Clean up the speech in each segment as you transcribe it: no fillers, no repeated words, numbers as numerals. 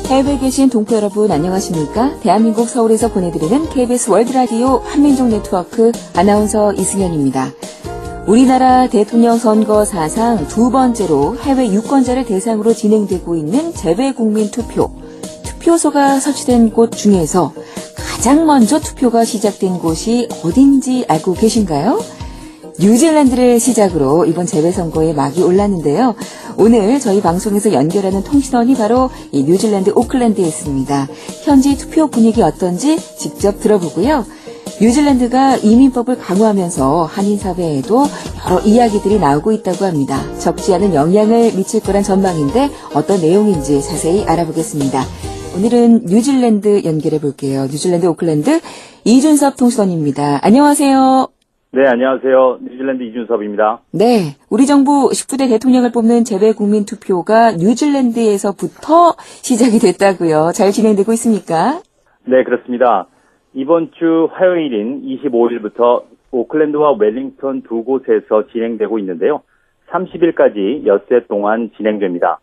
해외에 계신 동포 여러분 안녕하십니까? 대한민국 서울에서 보내드리는 KBS 월드라디오 한민족 네트워크 아나운서 이승현입니다. 우리나라 대통령 선거 사상 두 번째로 해외 유권자를 대상으로 진행되고 있는 재외국민 투표. 투표소가 설치된 곳 중에서 가장 먼저 투표가 시작된 곳이 어딘지 알고 계신가요? 뉴질랜드를 시작으로 이번 재외선거에 막이 올랐는데요. 오늘 저희 방송에서 연결하는 통신원이 바로 이 뉴질랜드 오클랜드에 있습니다. 현지 투표 분위기 어떤지 직접 들어보고요. 뉴질랜드가 이민법을 강화하면서 한인 사회에도 여러 이야기들이 나오고 있다고 합니다. 적지 않은 영향을 미칠 거란 전망인데 어떤 내용인지 자세히 알아보겠습니다. 오늘은 뉴질랜드 연결해 볼게요. 뉴질랜드 오클랜드 이준섭 통신원입니다. 안녕하세요. 네, 안녕하세요. 뉴질랜드 이준섭입니다. 네, 우리 정부 19대 대통령을 뽑는 재외국민 투표가 뉴질랜드에서부터 시작이 됐다고요. 잘 진행되고 있습니까? 네, 그렇습니다. 이번 주 화요일인 25일부터 오클랜드와 웰링턴 두 곳에서 진행되고 있는데요. 30일까지 엿새 동안 진행됩니다.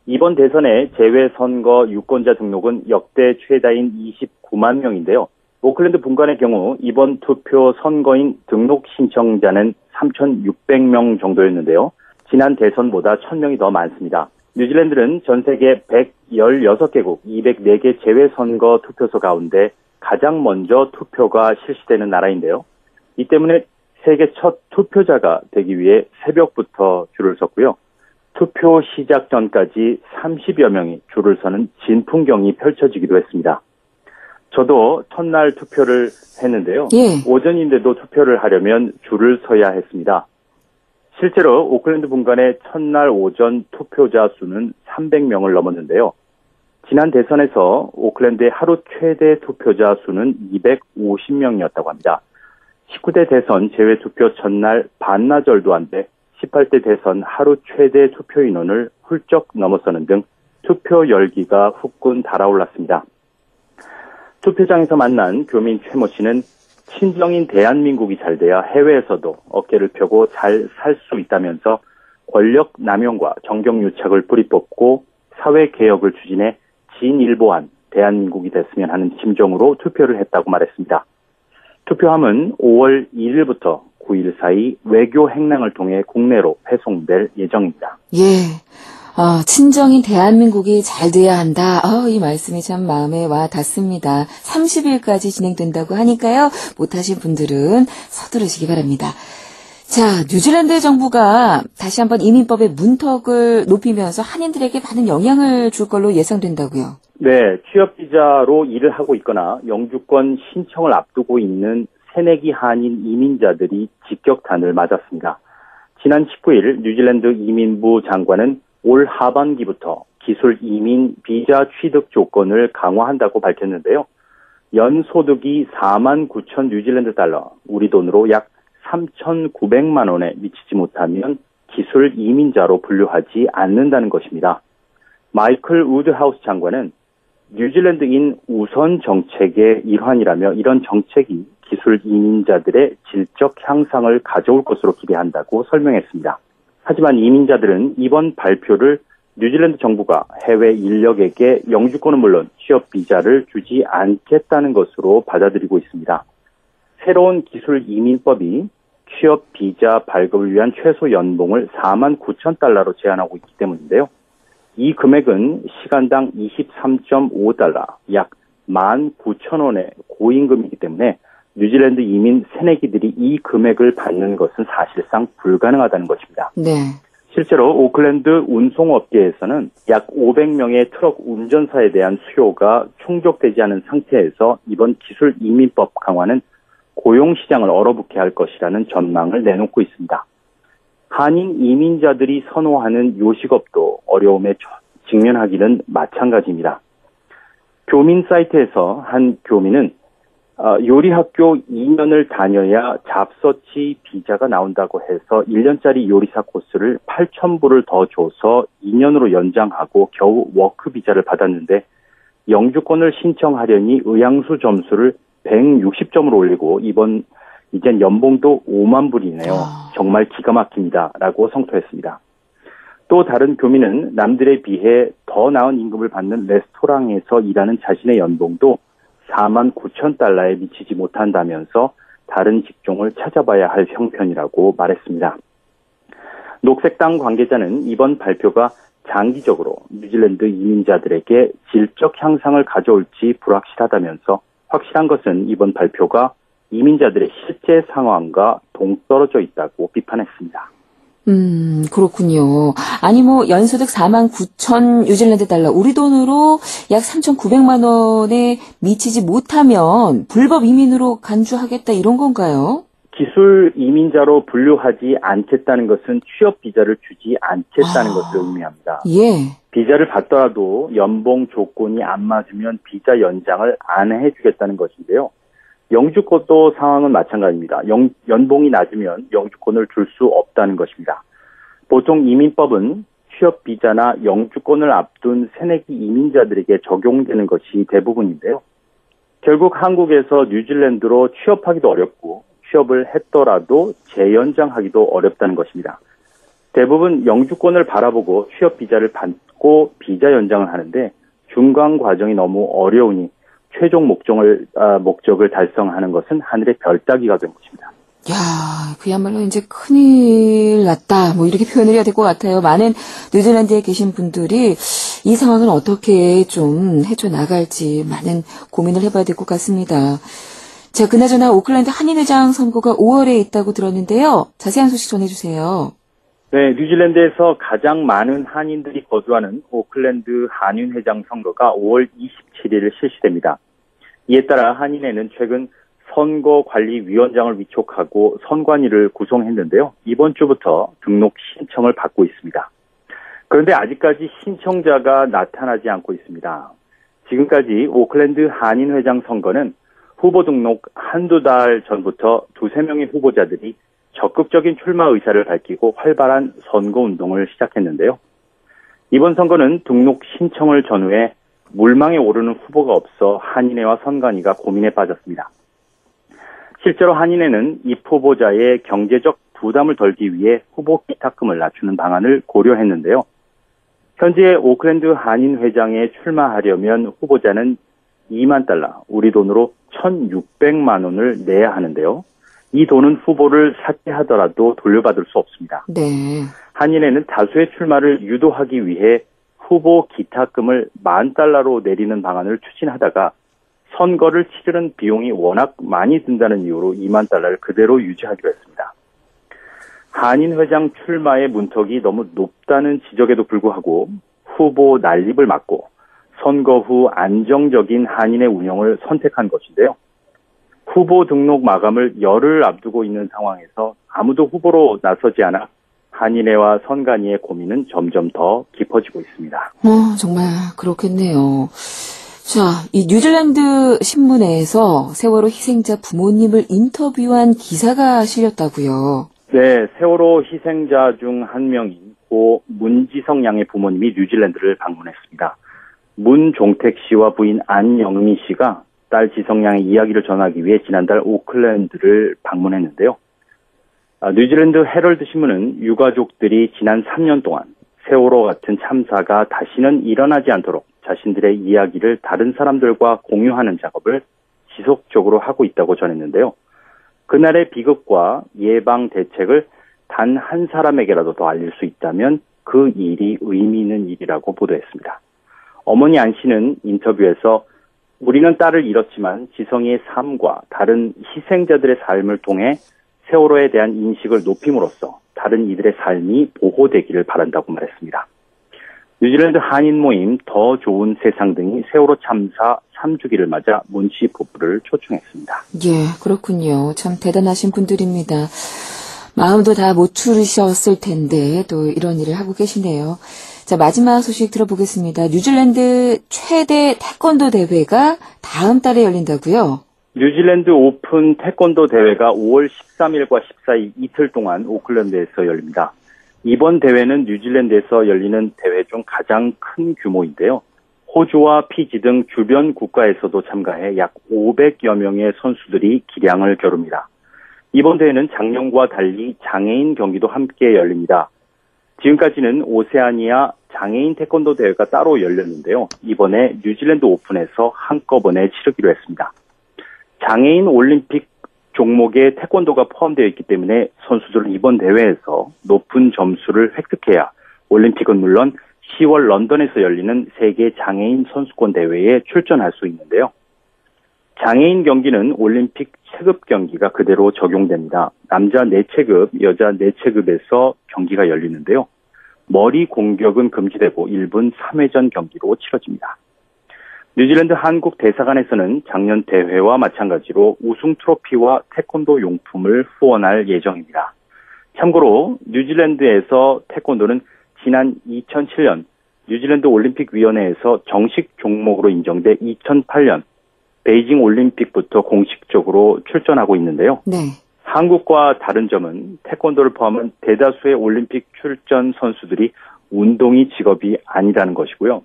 이번 대선의 재외선거 유권자 등록은 역대 최다인 29만 명인데요. 오클랜드 분관의 경우 이번 투표 선거인 등록 신청자는 3,600명 정도였는데요. 지난 대선보다 1,000명이 더 많습니다. 뉴질랜드는 전 세계 116개국 204개 재외선거 투표소 가운데 가장 먼저 투표가 실시되는 나라인데요. 이 때문에 세계 첫 투표자가 되기 위해 새벽부터 줄을 섰고요. 투표 시작 전까지 30여 명이 줄을 서는 진풍경이 펼쳐지기도 했습니다. 저도 첫날 투표를 했는데요. 예. 오전인데도 투표를 하려면 줄을 서야 했습니다. 실제로 오클랜드 분관의 첫날 오전 투표자 수는 300명을 넘었는데요. 지난 대선에서 오클랜드의 하루 최대 투표자 수는 250명이었다고 합니다. 19대 대선 재외투표 첫날 반나절도 안 돼 18대 대선 하루 최대 투표 인원을 훌쩍 넘어서는 등 투표 열기가 후끈 달아올랐습니다. 투표장에서 만난 교민 최모 씨는 친정인 대한민국이 잘 돼야 해외에서도 어깨를 펴고 잘 살 수 있다면서 권력 남용과 정경유착을 뿌리뽑고 사회개혁을 추진해 진일보한 대한민국이 됐으면 하는 심정으로 투표를 했다고 말했습니다. 투표함은 5월 2일부터 9일 사이 외교 행랑을 통해 국내로 배송될 예정입니다. 예. 친정인 대한민국이 잘 돼야 한다. 이 말씀이 참 마음에 와 닿습니다. 30일까지 진행된다고 하니까요. 못하신 분들은 서두르시기 바랍니다. 자, 뉴질랜드 정부가 다시 한번 이민법의 문턱을 높이면서 한인들에게 많은 영향을 줄 걸로 예상된다고요. 네, 취업비자로 일을 하고 있거나 영주권 신청을 앞두고 있는 새내기 한인 이민자들이 직격탄을 맞았습니다. 지난 19일 뉴질랜드 이민부 장관은 올 하반기부터 기술 이민 비자 취득 조건을 강화한다고 밝혔는데요. 연소득이 4만 9천 뉴질랜드 달러, 우리 돈으로 약 3,900만 원에 미치지 못하면 기술 이민자로 분류하지 않는다는 것입니다. 마이클 우드하우스 장관은 뉴질랜드인 우선 정책의 일환이라며 이런 정책이 기술 이민자들의 질적 향상을 가져올 것으로 기대한다고 설명했습니다. 하지만 이민자들은 이번 발표를 뉴질랜드 정부가 해외 인력에게 영주권은 물론 취업 비자를 주지 않겠다는 것으로 받아들이고 있습니다. 새로운 기술 이민법이 취업 비자 발급을 위한 최소 연봉을 4만 9천 달러로 제한하고 있기 때문인데요. 이 금액은 시간당 23.5달러, 약 19,000원의 고임금이기 때문에 뉴질랜드 이민 새내기들이 이 금액을 받는 것은 사실상 불가능하다는 것입니다. 네. 실제로 오클랜드 운송업계에서는 약 500명의 트럭 운전사에 대한 수요가 충족되지 않은 상태에서 이번 기술 이민법 강화는 고용시장을 얼어붙게 할 것이라는 전망을 내놓고 있습니다. 한인 이민자들이 선호하는 요식업도 어려움에 직면하기는 마찬가지입니다. 교민 사이트에서 한 교민은 요리학교 2년을 다녀야 잡서치 비자가 나온다고 해서 1년짜리 요리사 코스를 8,000불을 더 줘서 2년으로 연장하고 겨우 워크 비자를 받았는데 영주권을 신청하려니 의향수 점수를 160점으로 올리고 이젠 연봉도 5만 불이네요. 정말 기가 막힙니다. 라고 성토했습니다. 또 다른 교민은 남들에 비해 더 나은 임금을 받는 레스토랑에서 일하는 자신의 연봉도 4만 9천 달러에 미치지 못한다면서 다른 직종을 찾아봐야 할 형편이라고 말했습니다. 녹색당 관계자는 이번 발표가 장기적으로 뉴질랜드 이민자들에게 질적 향상을 가져올지 불확실하다면서 확실한 것은 이번 발표가 이민자들의 실제 상황과 동떨어져 있다고 비판했습니다. 그렇군요. 아니, 연소득 4만 9천 뉴질랜드 달러, 우리 돈으로 약 3,900만 원에 미치지 못하면 불법 이민으로 간주하겠다, 이런 건가요? 기술 이민자로 분류하지 않겠다는 것은 취업 비자를 주지 않겠다는 것을 의미합니다. 예. 비자를 받더라도 연봉 조건이 안 맞으면 비자 연장을 안 해주겠다는 것인데요. 영주권도 상황은 마찬가지입니다. 연봉이 낮으면 영주권을 줄 수 없다는 것입니다. 보통 이민법은 취업 비자나 영주권을 앞둔 새내기 이민자들에게 적용되는 것이 대부분인데요. 결국 한국에서 뉴질랜드로 취업하기도 어렵고 취업을 했더라도 재연장하기도 어렵다는 것입니다. 대부분 영주권을 바라보고 취업 비자를 받고 비자 연장을 하는데 중간 과정이 너무 어려우니 최종 목적을 달성하는 것은 하늘의 별 따기가 된 것입니다. 야, 그야말로 이제 큰일 났다. 이렇게 표현을 해야 될 것 같아요. 많은 뉴질랜드에 계신 분들이 이 상황을 어떻게 좀 해줘 나갈지 많은 고민을 해봐야 될 것 같습니다. 자, 그나저나 오클랜드 한인회장 선거가 5월에 있다고 들었는데요. 자세한 소식 전해주세요. 네, 뉴질랜드에서 가장 많은 한인들이 거주하는 오클랜드 한인회장 선거가 5월 27일 실시됩니다. 이에 따라 한인회는 최근 선거관리위원장을 위촉하고 선관위를 구성했는데요. 이번 주부터 등록 신청을 받고 있습니다. 그런데 아직까지 신청자가 나타나지 않고 있습니다. 지금까지 오클랜드 한인회장 선거는 후보 등록 한두 달 전부터 두세 명의 후보자들이 적극적인 출마 의사를 밝히고 활발한 선거운동을 시작했는데요. 이번 선거는 등록 신청을 전후해 물망에 오르는 후보가 없어 한인회와 선관위가 고민에 빠졌습니다. 실제로 한인회는 이 후보자의 경제적 부담을 덜기 위해 후보 기탁금을 낮추는 방안을 고려했는데요. 현재 오클랜드 한인회장에 출마하려면 후보자는 2만 달러, 우리 돈으로 1,600만 원을 내야 하는데요. 이 돈은 후보를 사퇴하더라도 돌려받을 수 없습니다. 네. 한인회는 다수의 출마를 유도하기 위해 후보 기탁금을 10,000달러로 내리는 방안을 추진하다가 선거를 치르는 비용이 워낙 많이 든다는 이유로 2만 달러를 그대로 유지하기로 했습니다. 한인회장 출마의 문턱이 너무 높다는 지적에도 불구하고 후보 난립을 막고 선거 후 안정적인 한인회 운영을 선택한 것인데요. 후보 등록 마감을 열흘 앞두고 있는 상황에서 아무도 후보로 나서지 않아 한인회와 선관위의 고민은 점점 더 깊어지고 있습니다. 정말 그렇겠네요. 자, 이 뉴질랜드 신문에서 세월호 희생자 부모님을 인터뷰한 기사가 실렸다고요. 네, 세월호 희생자 중 한 명인 고 문지성 양의 부모님이 뉴질랜드를 방문했습니다. 문종택 씨와 부인 안영미 씨가 딸 지성 양의 이야기를 전하기 위해 지난달 오클랜드를 방문했는데요. 뉴질랜드 헤럴드 신문은 유가족들이 지난 3년 동안 세월호 같은 참사가 다시는 일어나지 않도록 자신들의 이야기를 다른 사람들과 공유하는 작업을 지속적으로 하고 있다고 전했는데요. 그날의 비극과 예방 대책을 단 한 사람에게라도 더 알릴 수 있다면 그 일이 의미 있는 일이라고 보도했습니다. 어머니 안 씨는 인터뷰에서 우리는 딸을 잃었지만 지성이의 삶과 다른 희생자들의 삶을 통해 세월호에 대한 인식을 높임으로써 다른 이들의 삶이 보호되기를 바란다고 말했습니다. 뉴질랜드 한인 모임 더 좋은 세상 등이 세월호 참사 3주기를 맞아 문 씨 부부를 초청했습니다. 예, 그렇군요. 참 대단하신 분들입니다. 마음도 다 못 추리셨을 텐데 또 이런 일을 하고 계시네요. 자, 마지막 소식 들어보겠습니다. 뉴질랜드 최대 태권도 대회가 다음 달에 열린다고요? 뉴질랜드 오픈 태권도 대회가 5월 13일과 14일 이틀 동안 오클랜드에서 열립니다. 이번 대회는 뉴질랜드에서 열리는 대회 중 가장 큰 규모인데요. 호주와 피지 등 주변 국가에서도 참가해 약 500여 명의 선수들이 기량을 겨룹니다. 이번 대회는 작년과 달리 장애인 경기도 함께 열립니다. 지금까지는 오세아니아 장애인 태권도 대회가 따로 열렸는데요. 이번에 뉴질랜드 오픈에서 한꺼번에 치르기로 했습니다. 장애인 올림픽 종목에 태권도가 포함되어 있기 때문에 선수들은 이번 대회에서 높은 점수를 획득해야 올림픽은 물론 10월 런던에서 열리는 세계 장애인 선수권 대회에 출전할 수 있는데요. 장애인 경기는 올림픽 체급 경기가 그대로 적용됩니다. 남자 4체급, 여자 4체급에서 경기가 열리는데요. 머리 공격은 금지되고 1분 3회전 경기로 치러집니다. 뉴질랜드 한국 대사관에서는 작년 대회와 마찬가지로 우승 트로피와 태권도 용품을 후원할 예정입니다. 참고로 뉴질랜드에서 태권도는 지난 2007년 뉴질랜드 올림픽위원회에서 정식 종목으로 인정돼 2008년 베이징 올림픽부터 공식적으로 출전하고 있는데요. 네. 한국과 다른 점은 태권도를 포함한 대다수의 올림픽 출전 선수들이 운동이 직업이 아니라는 것이고요.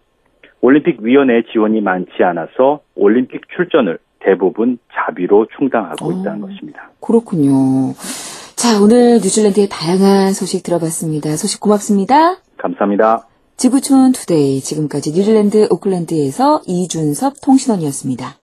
올림픽위원회 지원이 많지 않아서 올림픽 출전을 대부분 자비로 충당하고 있다는 것입니다. 그렇군요. 자, 오늘 뉴질랜드의 다양한 소식 들어봤습니다. 소식 고맙습니다. 감사합니다. 지구촌 투데이, 지금까지 뉴질랜드 오클랜드에서 이준섭 통신원이었습니다.